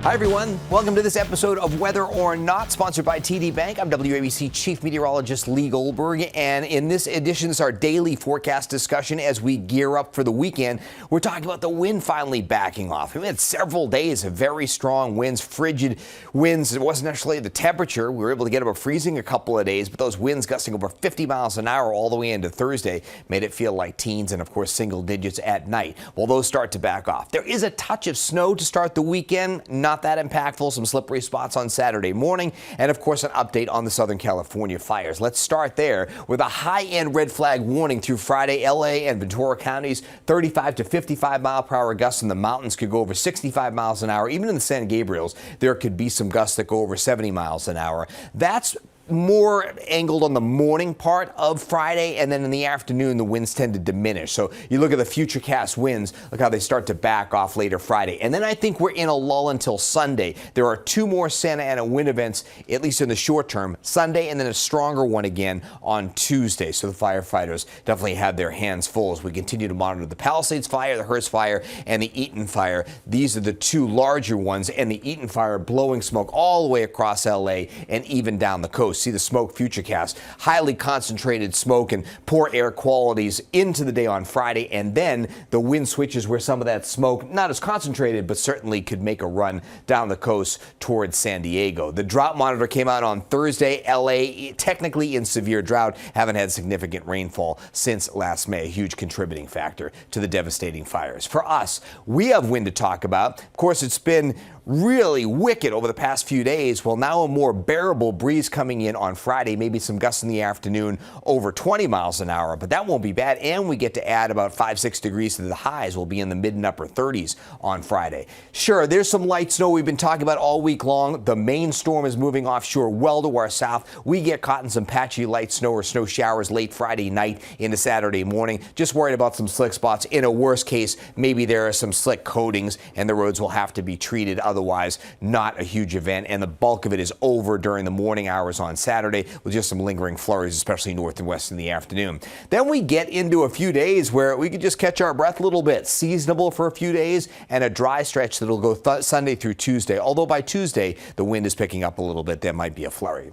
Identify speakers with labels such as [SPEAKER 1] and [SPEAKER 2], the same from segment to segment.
[SPEAKER 1] Hi, everyone. Welcome to this episode of Weather or Not, sponsored by TD Bank. I'm WABC Chief Meteorologist Lee Goldberg, and in this edition is our daily forecast discussion as we gear up for the weekend. We're talking about the wind finally backing off. We had several days of very strong winds, frigid winds. It wasn't actually the temperature. We were able to get above freezing a couple of days, but those winds gusting over 50 miles an hour all the way into Thursday made it feel like teens and, of course, single digits at night. Well, those start to back off. There is a touch of snow to start the weekend. Not that impactful. Some slippery spots on Saturday morning. And, of course, an update on the Southern California fires. Let's start there with a high-end red flag warning through Friday. L.A. and Ventura counties, 35 to 55 mile per hour gusts in the mountains could go over 65 miles an hour. Even in the San Gabriels, there could be some gusts that go over 70 miles an hour. That's more angled on the morning part of Friday, and then in the afternoon the winds tend to diminish. So you look at the futurecast winds, look how they start to back off later Friday. And then I think we're in a lull until Sunday. There are two more Santa Ana wind events, at least in the short term, Sunday, and then a stronger one again on Tuesday. So the firefighters definitely have their hands full as we continue to monitor the Palisades fire, the Hearst fire, and the Eaton fire. These are the two larger ones, and the Eaton fire blowing smoke all the way across LA and even down the coast. See the smoke futurecast, highly concentrated smoke and poor air qualities into the day on Friday, and then the wind switches where some of that smoke, not as concentrated, but certainly could make a run down the coast towards San Diego. The drought monitor came out on Thursday. LA technically in severe drought, haven't had significant rainfall since last May, a huge contributing factor to the devastating fires. For us, we have wind to talk about. Of course, it's been really wicked over the past few days. Well, now a more bearable breeze coming in on Friday, maybe some gusts in the afternoon over 20 miles an hour, but that won't be bad. And we get to add about 5-6 degrees to the highs. We'll be in the mid and upper 30s on Friday. Sure, there's some light snow we've been talking about all week long. The main storm is moving offshore well to our south. We get caught in some patchy light snow or snow showers late Friday night into Saturday morning. Just worried about some slick spots. In a worst case, maybe there are some slick coatings and the roads will have to be treated. Otherwise, not a huge event, and the bulk of it is over during the morning hours on Saturday with just some lingering flurries, especially north and west in the afternoon. Then we get into a few days where we could just catch our breath a little bit. Seasonable for a few days and a dry stretch that'll go Sunday through Tuesday. Although by Tuesday, the wind is picking up a little bit. There might be a flurry.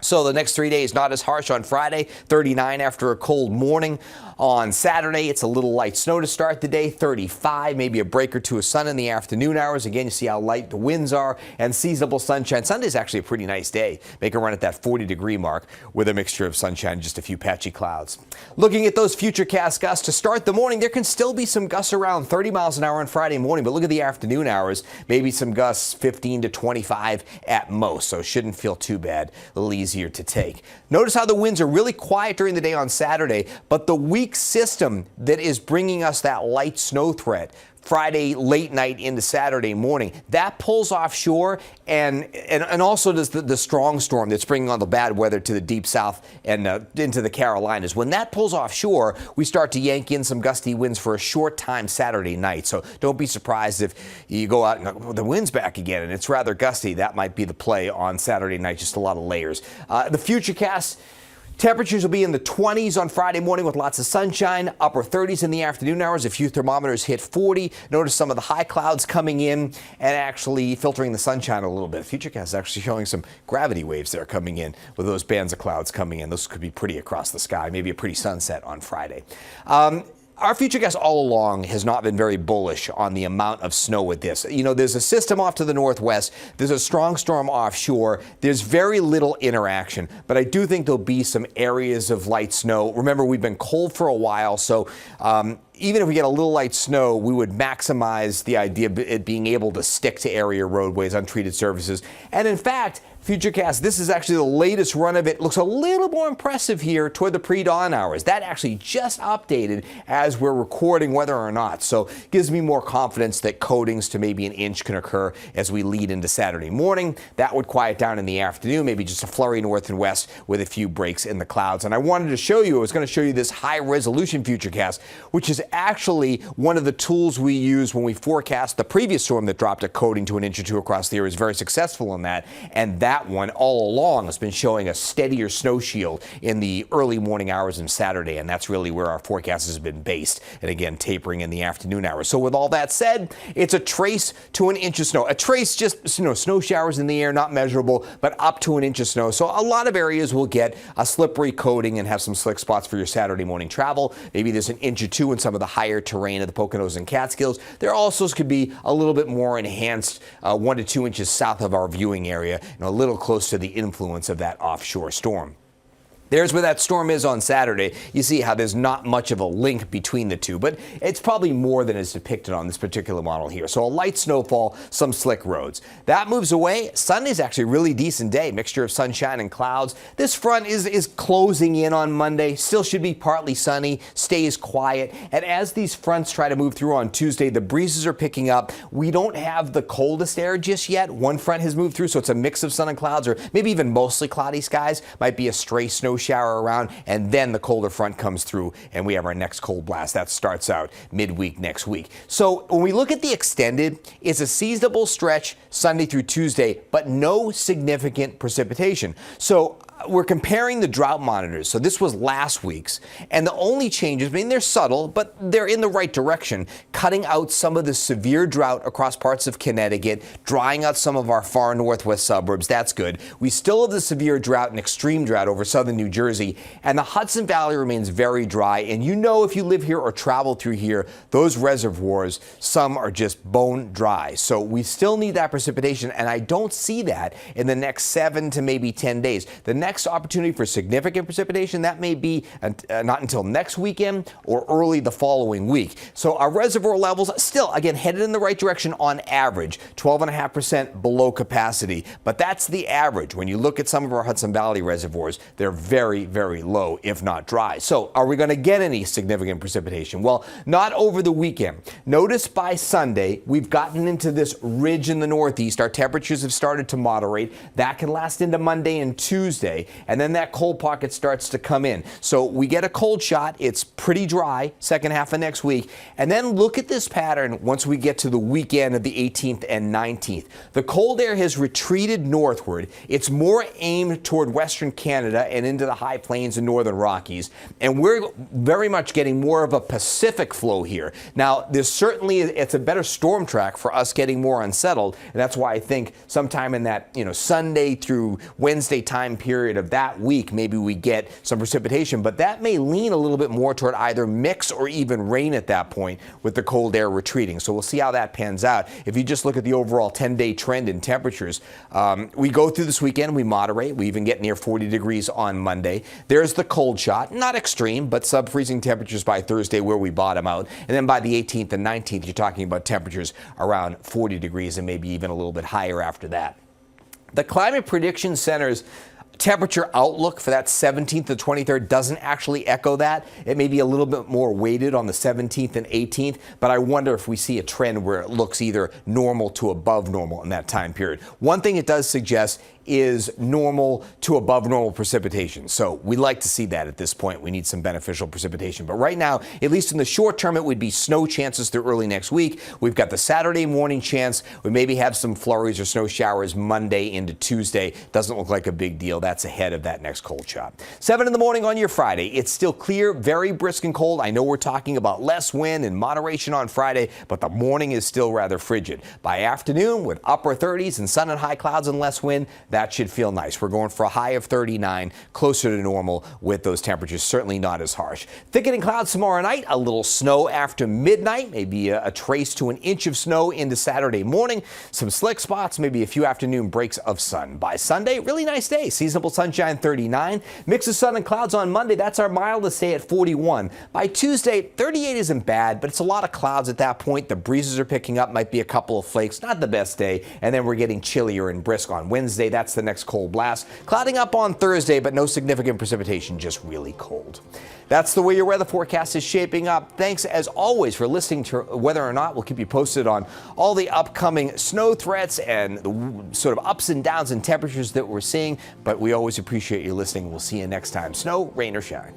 [SPEAKER 1] So the next 3 days, not as harsh on Friday, 39 after a cold morning. On Saturday, it's a little light snow to start the day, 35, maybe a break or two of sun in the afternoon hours. Again, you see how light the winds are, and seasonable sunshine. Sunday's actually a pretty nice day. Make a run at that 40-degree mark with a mixture of sunshine and just a few patchy clouds. Looking at those futurecast gusts to start the morning, there can still be some gusts around 30 miles an hour on Friday morning, but look at the afternoon hours, maybe some gusts 15 to 25 at most, so shouldn't feel too bad, a little easier to take. Notice how the winds are really quiet during the day on Saturday, but the weak system that is bringing us that light snow threat Friday late night into Saturday morning, that pulls offshore and also does the strong storm that's bringing on the bad weather to the deep south and into the Carolinas. When that pulls offshore, we start to yank in some gusty winds for a short time Saturday night. So don't be surprised if you go out and the wind's back again and it's rather gusty. That might be the play on Saturday night, just a lot of layers. The futurecast temperatures will be in the 20s on Friday morning with lots of sunshine, upper 30s in the afternoon hours. A few thermometers hit 40. Notice some of the high clouds coming in and actually filtering the sunshine a little bit. Futurecast is actually showing some gravity waves there coming in with those bands of clouds coming in. Those could be pretty across the sky, maybe a pretty sunset on Friday. Our futurecast all along has not been very bullish on the amount of snow with this. You know, there's a system off to the northwest. There's a strong storm offshore. There's very little interaction, but I do think there'll be some areas of light snow. Remember, we've been cold for a while, so even if we get a little light snow, we would maximize the idea of it being able to stick to area roadways, untreated surfaces. And in fact, Futurecast, this is actually the latest run of it. Looks a little more impressive here toward the pre-dawn hours. That actually just updated as we're recording whether or not. So gives me more confidence that coatings to maybe an inch can occur as we lead into Saturday morning. That would quiet down in the afternoon, maybe just a flurry north and west with a few breaks in the clouds. And I wanted to show you, I was going to show you this high resolution Futurecast, which is actually one of the tools we use when we forecast the previous storm that dropped a coating to an inch or two across the area. Is very successful in that. And that that one all along has been showing a steadier snow shield in the early morning hours of Saturday, and that's really where our forecast has been based. And again, tapering in the afternoon hours. So with all that said, it's a trace to an inch of snow. A trace, just snow showers in the air, not measurable, but up to an inch of snow. So a lot of areas will get a slippery coating and have some slick spots for your Saturday morning travel. Maybe there's an inch or two in some of the higher terrain of the Poconos and Catskills. There also could be a little bit more enhanced 1 to 2 inches south of our viewing area, and a little close to the influence of that offshore storm. There's where that storm is on Saturday. You see how there's not much of a link between the two, but it's probably more than is depicted on this particular model here. So a light snowfall, some slick roads. That moves away. Sunday's actually a really decent day, mixture of sunshine and clouds. This front is closing in on Monday. Still should be partly sunny, stays quiet. And as these fronts try to move through on Tuesday, the breezes are picking up. We don't have the coldest air just yet. One front has moved through, so it's a mix of sun and clouds, or maybe even mostly cloudy skies. Might be a stray snow shower around, and then the colder front comes through and we have our next cold blast. That starts out midweek next week. So when we look at the extended, it's a seasonable stretch Sunday through Tuesday, but no significant precipitation. So we're comparing the drought monitors. So this was last week's, and the only changes, they're subtle, but they're in the right direction, cutting out some of the severe drought across parts of Connecticut, drying out some of our far northwest suburbs. That's good. We still have the severe drought and extreme drought over southern New Jersey, and the Hudson Valley remains very dry. And if you live here or travel through here, those reservoirs, some are just bone dry. So we still need that precipitation, and I don't see that in the next 7 to maybe 10 days. The next opportunity for significant precipitation, that may be not until next weekend or early the following week. So our reservoir levels still, again, headed in the right direction on average, 12.5% below capacity. But that's the average. When you look at some of our Hudson Valley reservoirs, they're very, very low, if not dry. So are we going to get any significant precipitation? Well, not over the weekend. Notice by Sunday, we've gotten into this ridge in the northeast. Our temperatures have started to moderate. That can last into Monday and Tuesday. And then that cold pocket starts to come in. So we get a cold shot. It's pretty dry second half of next week. And then look at this pattern once we get to the weekend of the 18th and 19th. The cold air has retreated northward. It's more aimed toward western Canada and into the high plains and northern Rockies. And we're very much getting more of a Pacific flow here. Now, there's certainly, it's a better storm track for us getting more unsettled. And that's why I think sometime in that, Sunday through Wednesday time period of that week, maybe we get some precipitation, but that may lean a little bit more toward either mix or even rain at that point with the cold air retreating. So we'll see how that pans out. If you just look at the overall 10-day trend in temperatures, we go through this weekend, we moderate, we even get near 40 degrees on Monday. There's the cold shot, not extreme, but sub-freezing temperatures by Thursday where we bottom out. And then by the 18th and 19th, you're talking about temperatures around 40 degrees and maybe even a little bit higher after that. The Climate Prediction Center's temperature outlook for that 17th to 23rd doesn't actually echo that. It may be a little bit more weighted on the 17th and 18th, but I wonder if we see a trend where it looks either normal to above normal in that time period. One thing it does suggest is normal to above normal precipitation. So we like to see that at this point. We need some beneficial precipitation. But right now, at least in the short term, it would be snow chances through early next week. We've got the Saturday morning chance. We maybe have some flurries or snow showers Monday into Tuesday. Doesn't look like a big deal. That's ahead of that next cold shot. 7 in the morning on your Friday. It's still clear, very brisk and cold. I know we're talking about less wind and moderation on Friday, but the morning is still rather frigid. By afternoon, with upper 30s and sun and high clouds and less wind, that should feel nice. We're going for a high of 39, closer to normal with those temperatures, certainly not as harsh. Thickening clouds tomorrow night, a little snow after midnight, maybe a trace to an inch of snow into Saturday morning. Some slick spots, maybe a few afternoon breaks of sun. By Sunday, really nice day. Seasonable sunshine 39. Mix of sun and clouds on Monday. That's our mildest day at 41. By Tuesday, 38 isn't bad, but it's a lot of clouds at that point. The breezes are picking up, might be a couple of flakes. Not the best day. And then we're getting chillier and brisk on Wednesday. That's the next cold blast. Clouding up on Thursday, but no significant precipitation, just really cold. That's the way your weather forecast is shaping up. Thanks, as always, for listening to Whether or Not. We'll keep you posted on all the upcoming snow threats and the sort of ups and downs in temperatures that we're seeing. But we always appreciate you listening. We'll see you next time. Snow, rain, or shine.